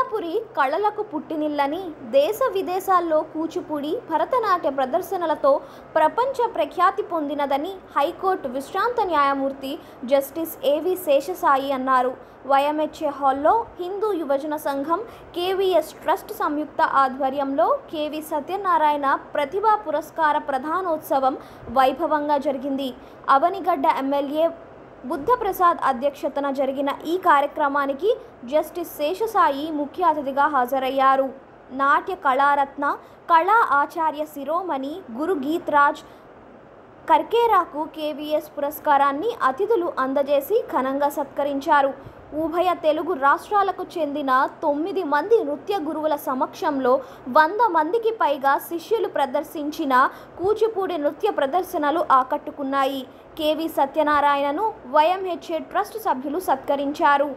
హేలాపురి కళలకు పుట్టినిల్లని దేశ విదేశాల్లో కూచిపూడి భరతనాట్య ప్రదర్శనలతో ప్రపంచ ప్రఖ్యాతి పొందినదని హైకోర్టు విశ్రాంత న్యాయమూర్తి జస్టిస్ ఏవి శేషసాయి అన్నారు. వైఎంహెచ్ఏ హాల్లో హిందూ యువజన సంఘం కేవీఎస్ ట్రస్ట్ సంయుక్త ఆధ్వర్యంలో కేవీ సత్యనారాయణ ప్రతిభా పురస్కార ప్రధానోత్సవం వైభవంగా జరిగింది. అవనిగడ్డ ఎమ్మెల్యే బుద్ధప్రసాద్ అధ్యక్షతన జరిగిన ఈ కార్యక్రమానికి జస్టిస్ శేషసాయి ముఖ్య అతిథిగా హాజరయ్యారు. నాట్య కళారత్న కళా ఆచార్య శిరోమణి గురు గీత్రాజ్ కర్కేరాకు కేవీఎస్ పురస్కారాన్ని అతిథులు అందజేసి ఘనంగా సత్కరించారు. ఉభయ తెలుగు రాష్ట్రాలకు చెందిన 9 మంది నృత్య గురువుల సమక్షంలో 100 మందికి పైగా శిష్యులు ప్రదర్శించిన కూచిపూడి నృత్య ప్రదర్శనలు ఆకట్టుకున్నాయి. కేవీ సత్యనారాయణను వైఎంహెచ్ఏ ట్రస్ట్ సభ్యులు సత్కరించారు.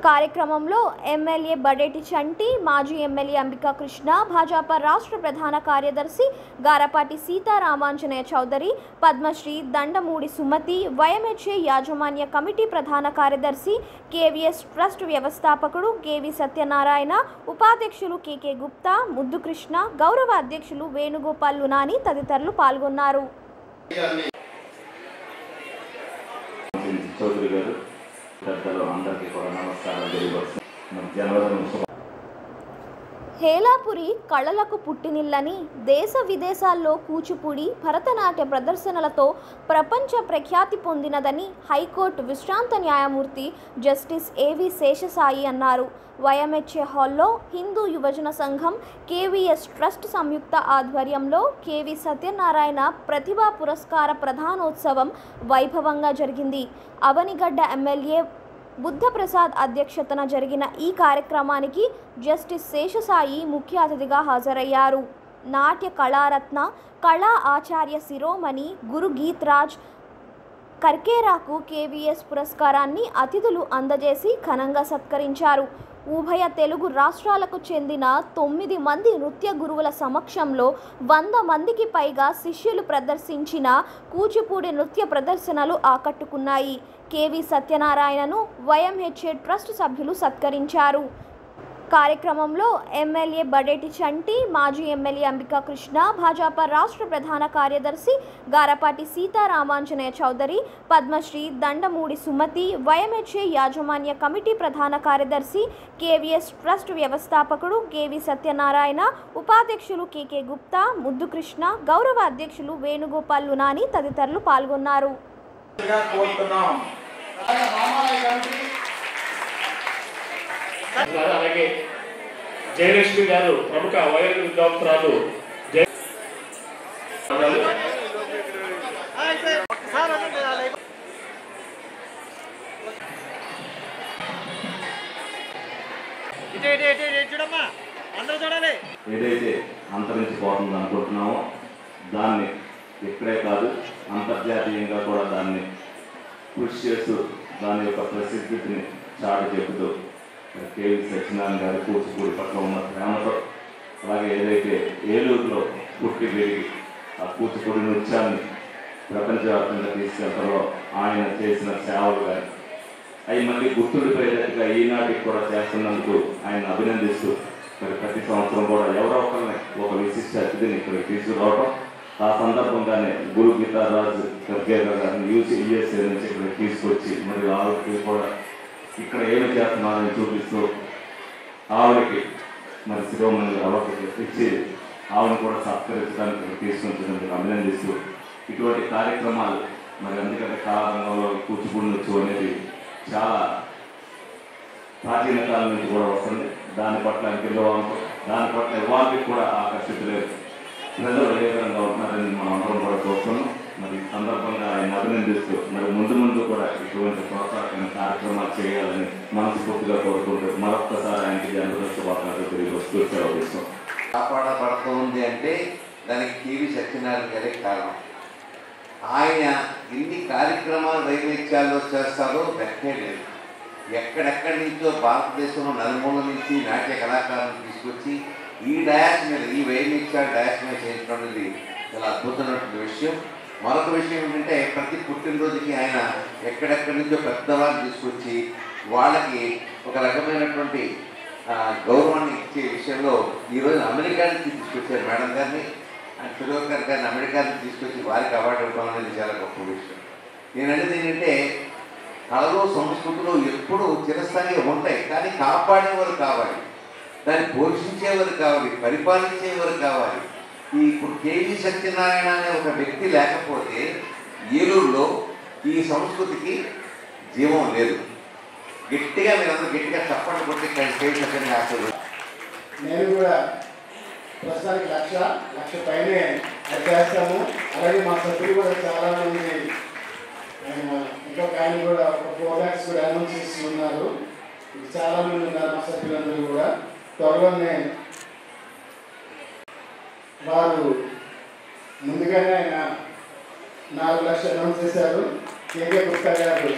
కార్యక్రమంలో ఎమ్మెల్యే బడేటి చంటి, మాజీ ఎమ్మెల్యే అంబికా కృష్ణ, భాజపా రాష్ట్ర ప్రధాన కార్యదర్శి గారపాటి సీతారామాంజనేయ చౌదరి, పద్మశ్రీ దండమూడి సుమతి, వైఎంహెచ్ఏ యాజమాన్య కమిటీ ప్రధాన కార్యదర్శి, కేవీఎస్ ట్రస్ట్ వ్యవస్థాపకుడు కేవీ సత్యనారాయణ, ఉపాధ్యక్షులు కేకే గుప్తా, ముద్దు కృష్ణ, గౌరవ అధ్యక్షులు వేణుగోపాల్ లునాని తదితరులు పాల్గొన్నారు. హేలాపురి కళలకు పుట్టినిల్లని దేశ విదేశాల్లో కూచిపూడి భరతనాట్య ప్రదర్శనలతో ప్రపంచ ప్రఖ్యాతి పొందినదని హైకోర్టు విశ్రాంత న్యాయమూర్తి జస్టిస్ ఏవి శేషసాయి అన్నారు. వైఎంహెచ్ఏ హాల్లో హిందూ యువజన సంఘం కేవీఎస్ ట్రస్ట్ సంయుక్త ఆధ్వర్యంలో కేవీ సత్యనారాయణ ప్రతిభా పురస్కార ప్రధానోత్సవం వైభవంగా జరిగింది. అవనిగడ్డ ఎమ్మెల్యే బుద్ధప్రసాద్ అధ్యక్షతన జరిగిన ఈ కార్యక్రమానికి జస్టిస్ శేషసాయి ముఖ్య అతిథిగా హాజరయ్యారు. నాట్య కళారత్న కళా ఆచార్య శిరోమణి గురు గీత్రాజ్ కర్కేరాకు కేవీఎస్ పురస్కారాన్ని అతిథులు అందజేసి ఘనంగా సత్కరించారు. ఉభయ తెలుగు రాష్ట్రాలకు చెందిన 9 మంది నృత్య గురువుల సమక్షంలో 100 మందికి పైగా శిష్యులు ప్రదర్శించిన కూచిపూడి నృత్య ప్రదర్శనలు ఆకట్టుకున్నాయి. కేవీ సత్యనారాయణను వైఎంహెచ్ఏ ట్రస్ట్ సభ్యులు సత్కరించారు. కార్యక్రమంలో ఎమ్మెల్యే బడేటి చంటి, మాజీ ఎమ్మెల్యే అంబికా కృష్ణ, భాజపా రాష్ట్ర ప్రధాన కార్యదర్శి గారపాటి సీతారామాంజనేయ చౌదరి, పద్మశ్రీ దండమూడి సుమతి, వైఎంహెచ్ఏ యాజమాన్య కమిటీ ప్రధాన కార్యదర్శి, కేవీఎస్ ట్రస్ట్ వ్యవస్థాపకుడు కేవీ సత్యనారాయణ, ఉపాధ్యక్షులు కేకే గుప్తా, ముద్దు కృష్ణ, గౌరవ అధ్యక్షులు వేణుగోపాల్ లునాని తదితరులు పాల్గొన్నారు. అలాగే జయలక్ష్మి గారు ప్రముఖ వైద్య విద్వాంసురాలు ఏదైతే అంతరించిపోతుంది అనుకుంటున్నామో దాన్ని ఇక్కడే కాదు అంతర్జాతీయంగా కూడా దాన్ని కృషి చేస్తూ దాని యొక్క ప్రసిద్ధిని చాటి చెబుతూ కేవీ సత్యనారాయణ గారి కూచిపూడి పట్ల ఉన్న ప్రేమతో, అలాగే ఏదైతే ఏలూరులో పుట్టి పెరిగి ఆ కూచిపూడి నృత్యాన్ని ప్రపంచవ్యాప్తంగా తీసుకెళ్తారో ఆయన చేసిన సేవలు కానీ అవి మళ్ళీ గుర్తుండిపోయేటట్టుగా ఈనాటికి కూడా చేస్తున్నందుకు ఆయన అభినందిస్తూ మరి ప్రతి సంవత్సరం కూడా ఎవరో ఒకరిని ఒక విశిష్ట అతిథిని ఇక్కడికి తీసుకురావడం, ఆ సందర్భంగానే గురు గీతారాజు కర్కేరా గారిని యూఎస్ఏ నుంచి ఇక్కడికి తీసుకొచ్చి మరి ఆవిడకి కూడా ఇక్కడ ఏమి చేస్తున్నారని చూపిస్తూ ఆవిడకి మరి శిరోమణి అవార్డు ఇచ్చి ఆవిడని కూడా సత్కరించడానికి తీసుకొచ్చినందుకు అభినందిస్తూ ఇటువంటి కార్యక్రమాలు మరి అందుకంటే కాలరంగంలో కూచిపూడి నృత్యం అనేది చాలా ప్రాచీన కాలం నుంచి కూడా వస్తుంది. దాని పట్ల పిల్లవాళ్ళతో దాని పట్ల ఇవాళకి కూడా ఆకర్షితులేదు ప్రజలు ఏ విధంగా ఉంటున్నారని మనం అందరం కూడా చూస్తున్నాం. మరి ఈ సందర్భంగా ఆయన అభినందిస్తూ మరి ముందు కూడా ఇటువంటి ప్రోత్సాహకమైన కార్యక్రమాలు చేయాలని మనస్ఫూర్తిగా కోరుకుంటూ మరొక్కసారి ఆయనకి జన్మదినోత్సవాలు తిరిగి వస్తూ సెలవుస్తాం. కాపాడబడుతుంది అంటే దానికి కేవీ సత్యనారాయణ గారే కారణం. ఆయన ఎన్ని కార్యక్రమాలు వైవిధ్యాల్లో చేస్తారో లెక్కే లేదు. ఎక్కడెక్కడి నుంచో భారతదేశంలో నలుమూల నుంచి నాట్య కళాకారులను తీసుకొచ్చి ఈ డయాస్ మీద ఈ వైవిధ్యాల డయాస్ మీద చేయించడం అనేది చాలా అద్భుతమైనటువంటి విషయం. మరొక విషయం ఏంటంటే ప్రతి పుట్టినరోజుకి ఆయన ఎక్కడెక్కడి నుంచో పెద్దవాళ్ళు తీసుకొచ్చి వాళ్ళకి ఒక రకమైనటువంటి గౌరవాన్ని ఇచ్చే విషయంలో ఈరోజు అమెరికా నుంచి తీసుకొచ్చారు మేడం గారిని అండ్ సుధాకర్ గారిని అమెరికా నుంచి తీసుకొచ్చి వారికి అవార్డు ఇవ్వడం అనేది చాలా గొప్ప విషయం. నేను అనేది ఏంటంటే కళలో సంస్కృతిలో ఎప్పుడూ చిరస్థాయిగా ఉంటాయి, కానీ కాపాడేవారు కావాలి, దాన్ని పోషించేవారు కావాలి, పరిపాలించేవారు కావాలి. ఇప్పుడు కేవీ సత్యనారాయణ అనే ఒక వ్యక్తి లేకపోతే ఏలూరులో ఈ సంస్కృతికి జీవం లేదు. గట్టిగా మీరందరూ గట్టిగా చప్పట్లు కొట్టి కేవీ సత్యనారాయణ ఆశలు. నేను కూడా ప్రస్తుతానికి లక్ష పైనే అది చేస్తాము. అలాగే మా సభ్యులు కూడా చాలామంది ఇంకొక ఆయన కూడా ఒక 4 lakhs కూడా అనౌన్స్ చేసి ఉన్నారు. చాలామంది ఉన్నారు మా సభ్యులందరూ కూడా. త్వరలోనే వారు ముందుగానే ఆయన 4 లక్షలు అనౌన్స్ చేశారు. కేకే గుప్తా గారు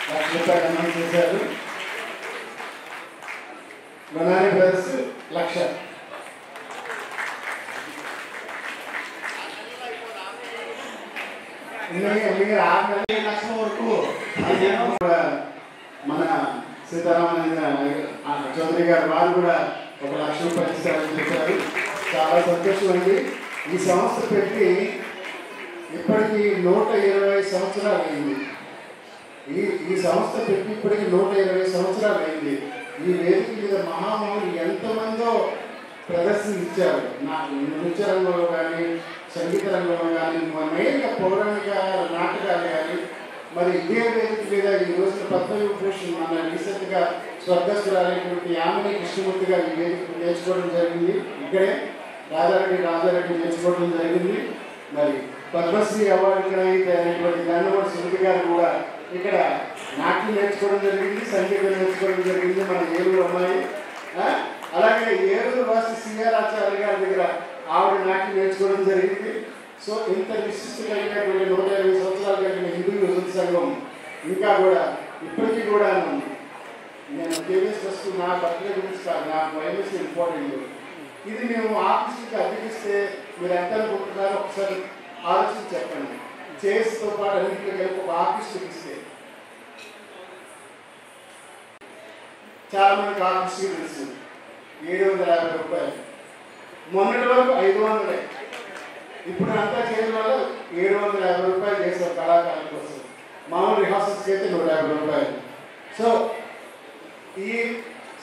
1,00,000 రూపాయలు అనౌన్స్ చేశారు. బనానీ బ్రదర్స్ 1,00,000. మీరు 6 లక్షల వరకు మన సీతారామన్ చౌదరి గారు వారు కూడా 1,00,000 రూపాయలు ఇస్తారని చెప్పారు. చాలా సంతోషం అండి. ఈ సంస్థ పెట్టి ఇప్పటికీ 120 సంవత్సరాలు అయింది. ఈ సంస్థ పెట్టి ఇప్పటికీ 120 సంవత్సరాలు అయింది. ఈ వేదిక మీద మహామహులు ఎంతమందో ప్రదర్శన ఇచ్చారు. నాకు నృత్య రంగంలో కానీ, సంగీత రంగంలో కానీ, మెయిన్గా పౌరాణిక నాటకాలు కానీ, మరి ఇదే వేదిక మీద ఈ రోజున పద్మవిభూషణ్ మన రీసెంట్గా స్వర్గస్థురాలైనటువంటి యామిని కృష్ణమూర్తి గారు ఈ వేదిక నేర్చుకోవడం జరిగింది. ఇక్కడే రాజారెడ్డి నేర్చుకోవడం జరిగింది. మరి పద్మశ్రీ అవార్డు అయినటువంటి గన్నవరం సుమతి గారు కూడా ఇక్కడ నాట్యం నేర్చుకోవడం జరిగింది, సంగీతం నేర్చుకోవడం జరిగింది మన ఏలూరు అమ్మాయి. అలాగే ఏలూరు వాసి సిఆర్ ఆచార్య గారి దగ్గర ఆవిడ నాట్యం నేర్చుకోవడం జరిగింది. సో ఇంత విశిష్ట కలిగినటువంటి 120 సంవత్సరాలు కలిగిన హిందూ యువత సంఘం ఇంకా కూడా ఇప్పటికీ కూడా నేను కేవీఎస్ వస్తూ నా బర్త్డే గురించి కాదు, నాకు వైఎస్ ఇంపార్టెంట్. ఇది మేము ఆఫీస్కి అద్దెకిస్తే మీరు ఎంత అనుకుంటున్నారో ఒకసారి ఆలోచించి చెప్పండి. చేస్తో పాటు అన్నింటిలో కలిపి ఒక ఆఫీస్కి ఇస్తే చాలా మందికి ఆఫీస్కి తెలుసు 750 రూపాయలు. మొన్నటి వరకు 500. ఇప్పుడు అంతా చేయడం వల్ల 750 రూపాయలు చేస్తారు కళాకారుల కోసం. మామూలు రిహార్సల్స్కి అయితే 150 రూపాయలు. సో ఈ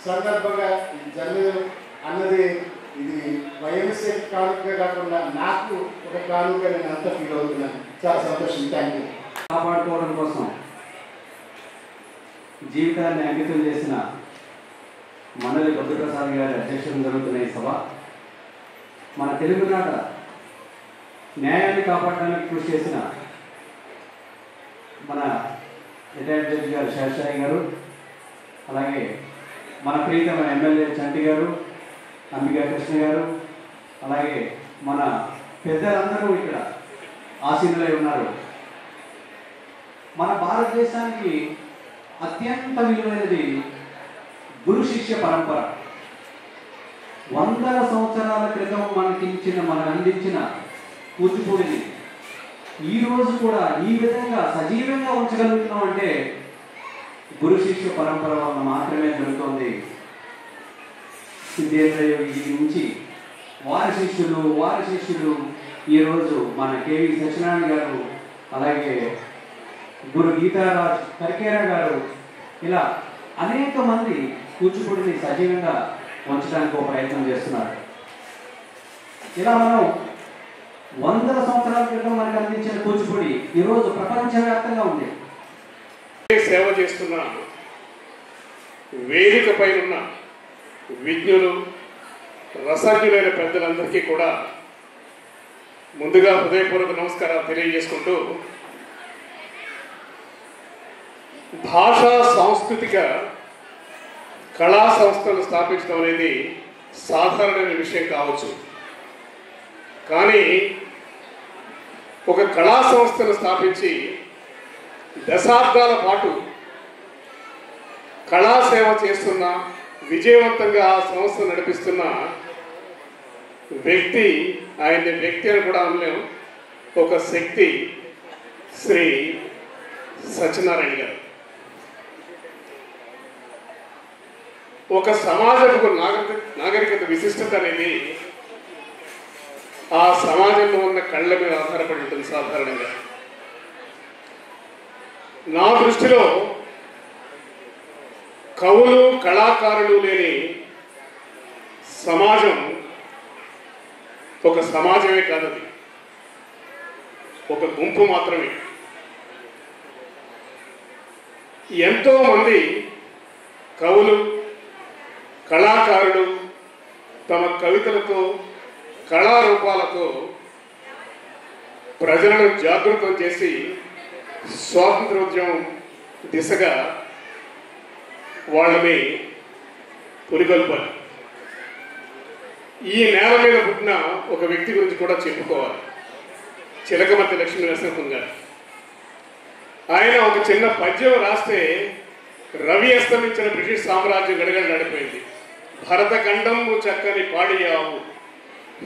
సందర్భంగా జన్మదినం అన్నది ఇది వైఎంసీ కానుక కాకుండా నాకు ఒక కానుక నేను అంతా ఫీల్ అవుతున్నాను. చాలా సంతోషం. Thank you. కాపాడుకోవడం కోసం జీవితాన్ని అంకితం చేసిన మండలి బుద్ధప్రసాద్ గారి అధ్యక్షతన జరుగుతున్న ఈ సభ మన తెలుగునాట న్యాయాన్ని కాపాడడానికి కృషి చేసిన మన రిటైర్డ్ జడ్జి గారు శేషాయి గారు, అలాగే మన ప్రీతమ ఎమ్మెల్యే చంటి గారు, అంబికా కృష్ణ గారు, అలాగే మన పెద్దలందరూ ఇక్కడ ఆసీనులై ఉన్నారు. మన భారతదేశానికి అత్యంత విలువైనది గురు శిష్య పరంపర. 100 సంవత్సరాల క్రితం మనకు అందించిన కూచిపూడిని ఈరోజు కూడా ఈ విధంగా సజీవంగా ఉంచగలుగుతున్నాం అంటే గురు శిష్య పరంపర వల్ల మాత్రమే జరుగుతుంది. సిద్ధేంద్ర యోగి నుంచి వారి శిష్యులు ఈరోజు మన కేవీ సత్యనారాయణ గారు, అలాగే గురు గీతారాజ్ కరికేరా గారు, ఇలా అనేక మంది కూచిపూడిని సజీవంగా ఉంచడానికి ఒక ప్రయత్నం చేస్తున్నారు. ఇలా మనం 100 సంవత్సరాల క్రితం మనకు అందించిన కూచిపూడి ఈరోజు ప్రపంచవ్యాప్తంగా ఉంది. సేవ చేస్తున్న వేదిక పైన ఉన్న విజ్ఞులు, రసజ్ఞులైన పెద్దలందరికీ కూడా ముందుగా హృదయపూర్వక నమస్కారాలు తెలియజేసుకుంటూ, భాషా సాంస్కృతిక కళా సంస్థలు స్థాపించడం అనేది సాధారణమైన విషయం కావచ్చు, కానీ ఒక కళా సంస్థను స్థాపించి దశాబ్దాల పాటు కళాసేవ చేస్తున్న, విజయవంతంగా ఆ సంస్థ నడిపిస్తున్న వ్యక్తి, ఆయన వ్యక్తి అని కూడా అనలేము, ఒక శక్తి శ్రీ సత్యనారాయణ గారు. ఒక సమాజపు నాగరికత విశిష్టత అనేది ఆ సమాజంలో ఉన్న కళ్ళ మీద ఆధారపడి ఉంటుంది. సాధారణంగా నా దృష్టిలో కవులు కళాకారులు లేని సమాజం ఒక సమాజమే కాదది, ఒక గుంపు మాత్రమే. ఎంతో మంది కవులు కళాకారులు తమ కవితలతో కళారూపాలతో ప్రజలను జాగృతం చేసి స్వాతంత్రోద్యమం దిశగా వాళ్ళని పురిగొల్పాలి. ఈ నేల మీద పుట్టిన ఒక వ్యక్తి గురించి కూడా చెప్పుకోవాలి, చిలకమర్తి లక్ష్మీ నరసింహన్ గారు. ఆయన ఒక చిన్న పద్యం రాస్తే రవి అస్తమించిన బ్రిటిష్ సామ్రాజ్యం గడగడలాడిపోయింది. భరతఖండము చక్కని పాడియావు,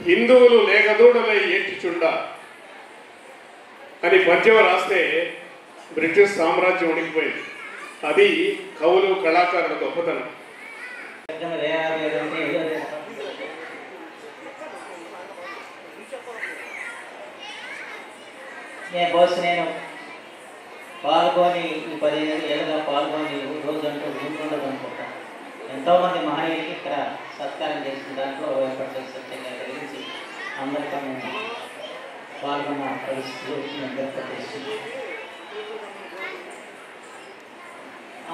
హిందువులు లేగదూడలై ఏడ్చుచుండ అని పద్యం రాస్తే బ్రిటిష్ సామ్రాజ్యం ఉడికిపోయింది. అది కవులు కళాకారుల గొప్పతనం. నేను పాల్గొని ఈ 15 ఏళ్ళుగా పాల్గొని రోజు అంటూ ఉండదు అనుకుంటాను. ఎంతోమంది మహనీయులకి ఇక్కడ సత్కారం చేసిన దాంట్లో ఏర్పాటు చేసి సత్యంగా కలిగించి అందరికీ మేము పాల్గొన్న పరిస్థితులు ఏర్పడేసింది.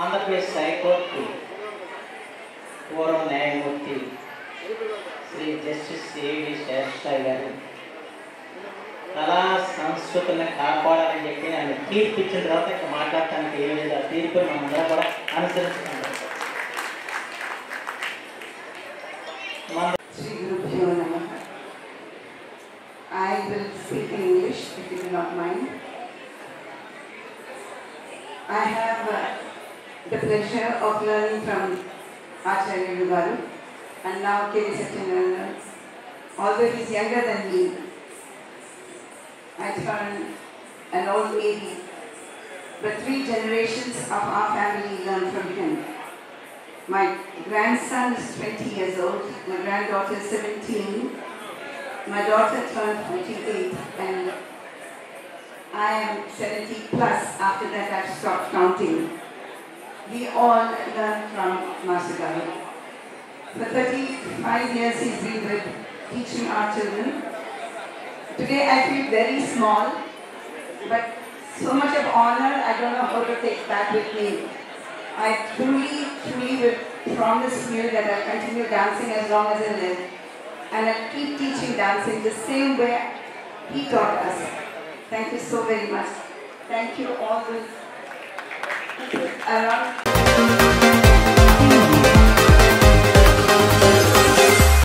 ఆంధ్రప్రదేశ్ హైకోర్టు పూర్వ న్యాయమూర్తి శ్రీ జస్టిస్ ఏవి శేషాయి గారు కళా సంస్కృతులను కాపాడాలని చెప్పి ఆయన తీర్పు ఇచ్చిన తర్వాత ఇక్కడ మాట్లాడటానికి ఏం లేదు. ఆ తీర్పు మనందరం కూడా అనుసరించుకుంటాం. I will speak in English if you do not mind. I have the pleasure of learning from Acharya Garu and now K.V. Satyanarayana. Although he is younger than me, I turn an old lady, but 3 generations of our family learn from him. My grandson is 20 years old, my granddaughter is 17, my daughter turned 28, and I am 70 plus. After that I've stopped counting. We all learn from Master Garu. For 35 years he's been with teaching our children. Today I feel very small, but so much of honor I don't know how to take back with me. I truly will promise you that I'll continue dancing as long as I live, and I'll keep teaching dancing the same way he taught us. Thank you so very much. Thank you all.